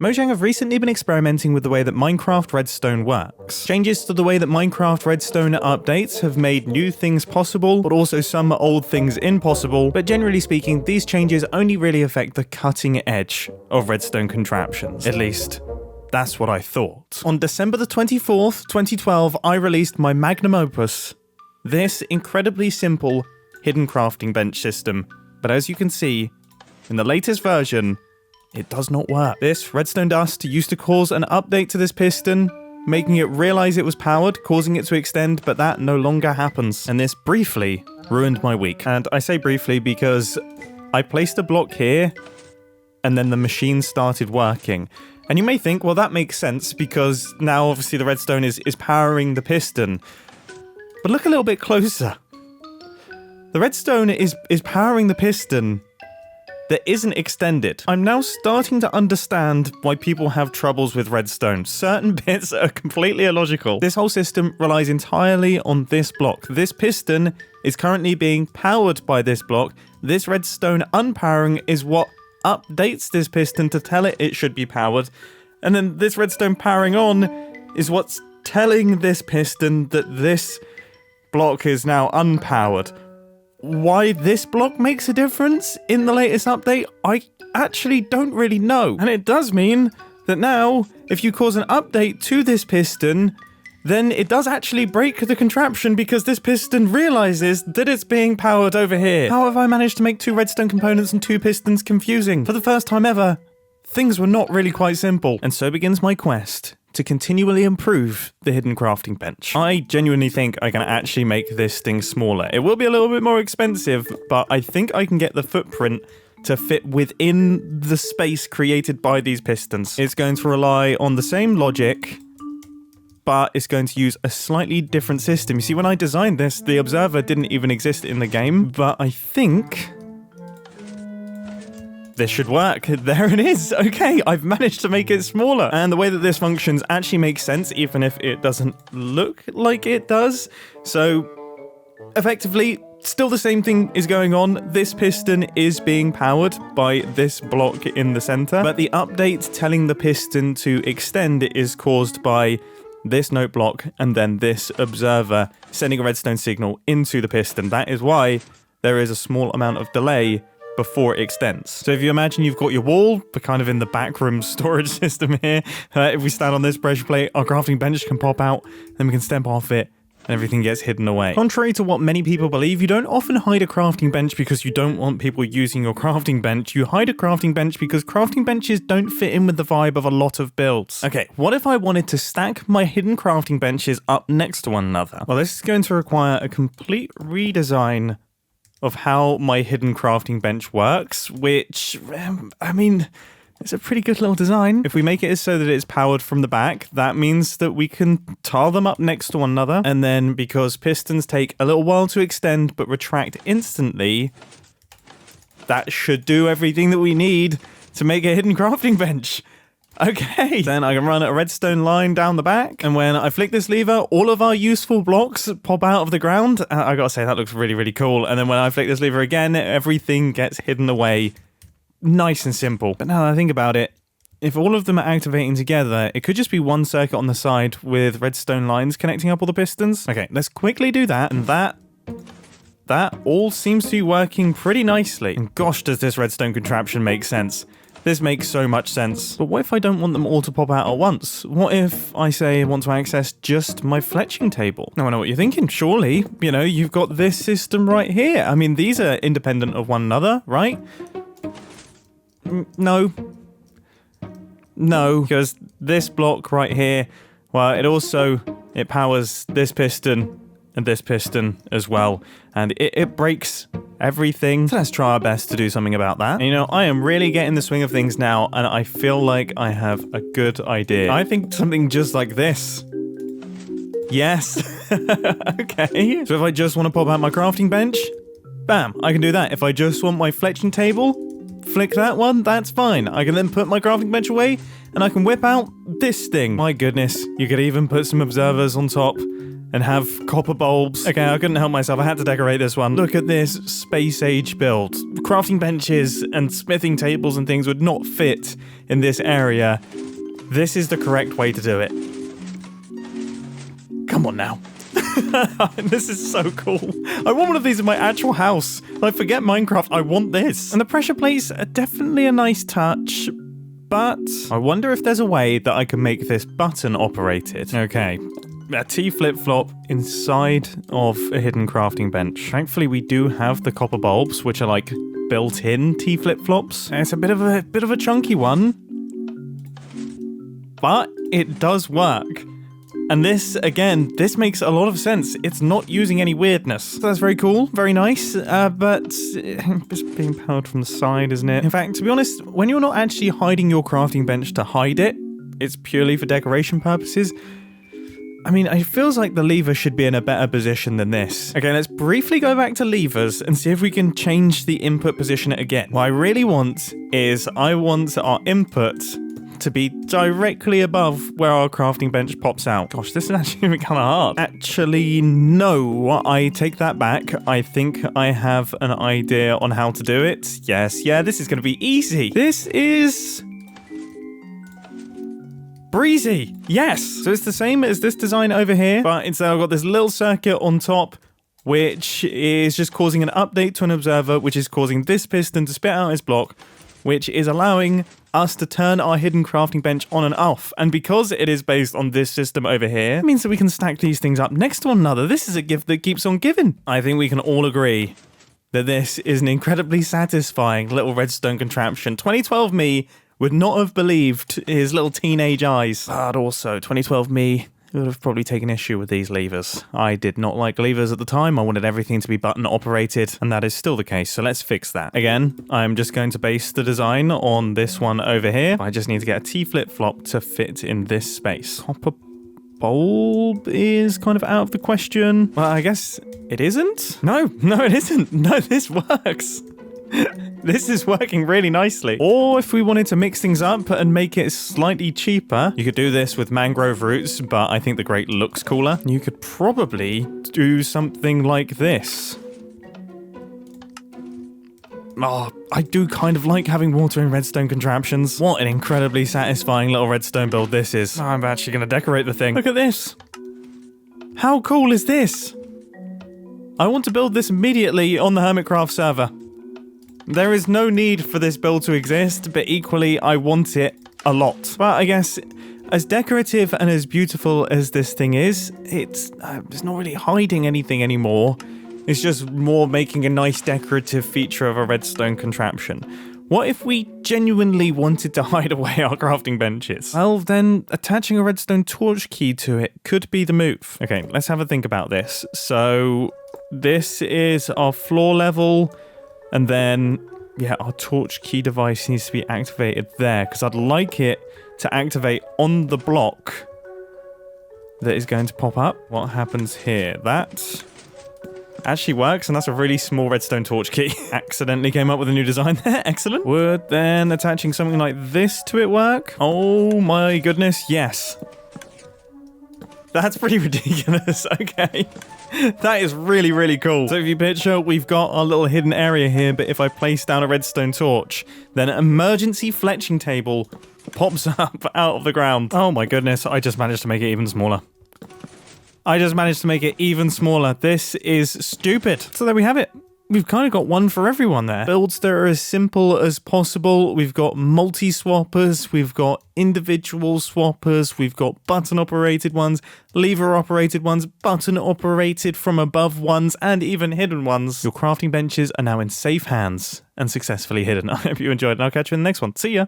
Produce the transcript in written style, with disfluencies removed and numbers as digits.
Mojang have recently been experimenting with the way that Minecraft Redstone works. Changes to the way that Minecraft Redstone updates have made new things possible, but also some old things impossible, but generally speaking, these changes only really affect the cutting edge of Redstone contraptions. At least, that's what I thought. On December the 24th, 2012, I released my magnum opus, this incredibly simple hidden crafting bench system. But as you can see, in the latest version, it does not work. This redstone dust used to cause an update to this piston, making it realize it was powered, causing it to extend, but that no longer happens. And this briefly ruined my week. And I say briefly because I placed a block here, and then the machine started working. And you may think, well, that makes sense because now obviously the redstone is powering the piston. But look a little bit closer. The redstone is powering the piston that isn't extended. I'm now starting to understand why people have troubles with redstone. Certain bits are completely illogical. This whole system relies entirely on this block. This piston is currently being powered by this block. This redstone unpowering is what updates this piston to tell it should be powered. And then this redstone powering on is what's telling this piston that this block is now unpowered. Why this block makes a difference in the latest update, I actually don't really know. And it does mean that now, if you cause an update to this piston, then it does actually break the contraption because this piston realizes that it's being powered over here. How have I managed to make two redstone components and two pistons confusing? For the first time ever, things were not really quite simple. And so begins my quest to continually improve the hidden crafting bench. I genuinely think I can actually make this thing smaller. It will be a little bit more expensive, but I think I can get the footprint to fit within the space created by these pistons. It's going to rely on the same logic, but it's going to use a slightly different system. You see, when I designed this, the observer didn't even exist in the game, but I think this should work. There it is. Okay, I've managed to make it smaller. And the way that this functions actually makes sense, even if it doesn't look like it does. So, effectively, still the same thing is going on. This piston is being powered by this block in the center, but the update telling the piston to extend is caused by this note block and then this observer sending a redstone signal into the piston. That is why there is a small amount of delay before it extends. So if you imagine you've got your wall, but kind of in the backroom storage system here, if we stand on this pressure plate, our crafting bench can pop out, then we can step off it, and everything gets hidden away. Contrary to what many people believe, you don't often hide a crafting bench because you don't want people using your crafting bench. You hide a crafting bench because crafting benches don't fit in with the vibe of a lot of builds. Okay, what if I wanted to stack my hidden crafting benches up next to one another? Well, this is going to require a complete redesign of how my hidden crafting bench works, which, I mean, it's a pretty good little design. If we make it so that it's powered from the back, that means that we can tile them up next to one another. And then because pistons take a little while to extend but retract instantly, that should do everything that we need to make a hidden crafting bench. Okay, then I can run a redstone line down the back, and when I flick this lever, all of our useful blocks pop out of the ground. I gotta say, that looks really, really cool. And then when I flick this lever again, everything gets hidden away. Nice and simple. But now that I think about it, if all of them are activating together, it could just be one circuit on the side with redstone lines connecting up all the pistons. Okay, let's quickly do that, and that all seems to be working pretty nicely. And gosh, does this redstone contraption make sense. This makes so much sense. But what if I don't want them all to pop out at once? What if I say I want to access just my fletching table? Now I know what you're thinking. Surely, you know, you've got this system right here. I mean, these are independent of one another, right? No, because this block right here, well, it powers this piston and this piston as well, and it breaks everything. So let's try our best to do something about that. And, you know, I am really getting the swing of things now, and I feel like I have a good idea. I think something just like this. Yes. Okay. So if I just want to pop out my crafting bench, bam, I can do that. If I just want my fletching table, flick that one, that's fine. I can then put my crafting bench away, and I can whip out this thing. My goodness, you could even put some observers on top. and have copper bulbs. Okay, I couldn't help myself. I had to decorate this one. Look at this space age build. Crafting benches and smithing tables and things would not fit in this area. This is the correct way to do it. Come on now. This is so cool. I want one of these in my actual house. I forget Minecraft. I want this. And the pressure plates are definitely a nice touch, but I wonder if there's a way that I can make this button operated. Okay. A T flip-flop inside of a hidden crafting bench. Thankfully, we do have the copper bulbs, which are like built-in T flip-flops. It's a bit of a chunky one, but it does work. And this, again, this makes a lot of sense. It's not using any weirdness. So that's very cool, very nice, but it's being powered from the side, isn't it? In fact, to be honest, when you're not actually hiding your crafting bench to hide it, it's purely for decoration purposes. I mean, it feels like the lever should be in a better position than this. Okay, let's briefly go back to levers and see if we can change the input position again. What I really want is I want our input to be directly above where our crafting bench pops out. Gosh, this is actually kind of hard. Actually, no, I take that back. I think I have an idea on how to do it. Yes, yeah, this is going to be easy. This is breezy. Yes. So it's the same as this design over here, but instead I've got this little circuit on top, which is just causing an update to an observer, which is causing this piston to spit out its block, which is allowing us to turn our hidden crafting bench on and off. And because it is based on this system over here, it means that we can stack these things up next to one another. This is a gift that keeps on giving. I think we can all agree that this is an incredibly satisfying little redstone contraption. 2012 me would not have believed his little teenage eyes. But also, 2012 me would have probably taken issue with these levers. I did not like levers at the time. I wanted everything to be button operated, and that is still the case, so let's fix that. Again, I'm just going to base the design on this one over here. I just need to get a T flip-flop to fit in this space. Copper bulb is kind of out of the question. Well, I guess it isn't? No, it isn't. No, this works. This is working really nicely. Or if we wanted to mix things up and make it slightly cheaper, you could do this with mangrove roots, but I think the grate looks cooler. You could probably do something like this. Oh, I do kind of like having water in redstone contraptions. What an incredibly satisfying little redstone build this is. I'm actually going to decorate the thing. Look at this. How cool is this? I want to build this immediately on the Hermitcraft server. There is no need for this build to exist, but equally, I want it a lot. But I guess, as decorative and as beautiful as this thing is, it's not really hiding anything anymore. It's just more making a nice decorative feature of a redstone contraption. What if we genuinely wanted to hide away our crafting benches? Well, then attaching a redstone torch key to it could be the move. Okay, let's have a think about this. So this is our floor level. And then, yeah, our torch key device needs to be activated there, because I'd like it to activate on the block that is going to pop up. What happens here? That actually works, and that's a really small redstone torch key. Accidentally came up with a new design there. Excellent. Would then attaching something like this to it work? Oh my goodness, yes. That's pretty ridiculous. Okay. That is really, really cool. So if you picture, we've got our little hidden area here, but if I place down a redstone torch, then an emergency fletching table pops up out of the ground. Oh my goodness, I just managed to make it even smaller. This is stupid. So there we have it. We've kind of got one for everyone there. Builds that are as simple as possible. We've got multi-swappers, we've got individual swappers, we've got button-operated ones, lever-operated ones, button-operated from above ones, and even hidden ones. Your crafting benches are now in safe hands and successfully hidden. I hope you enjoyed, and I'll catch you in the next one. See ya!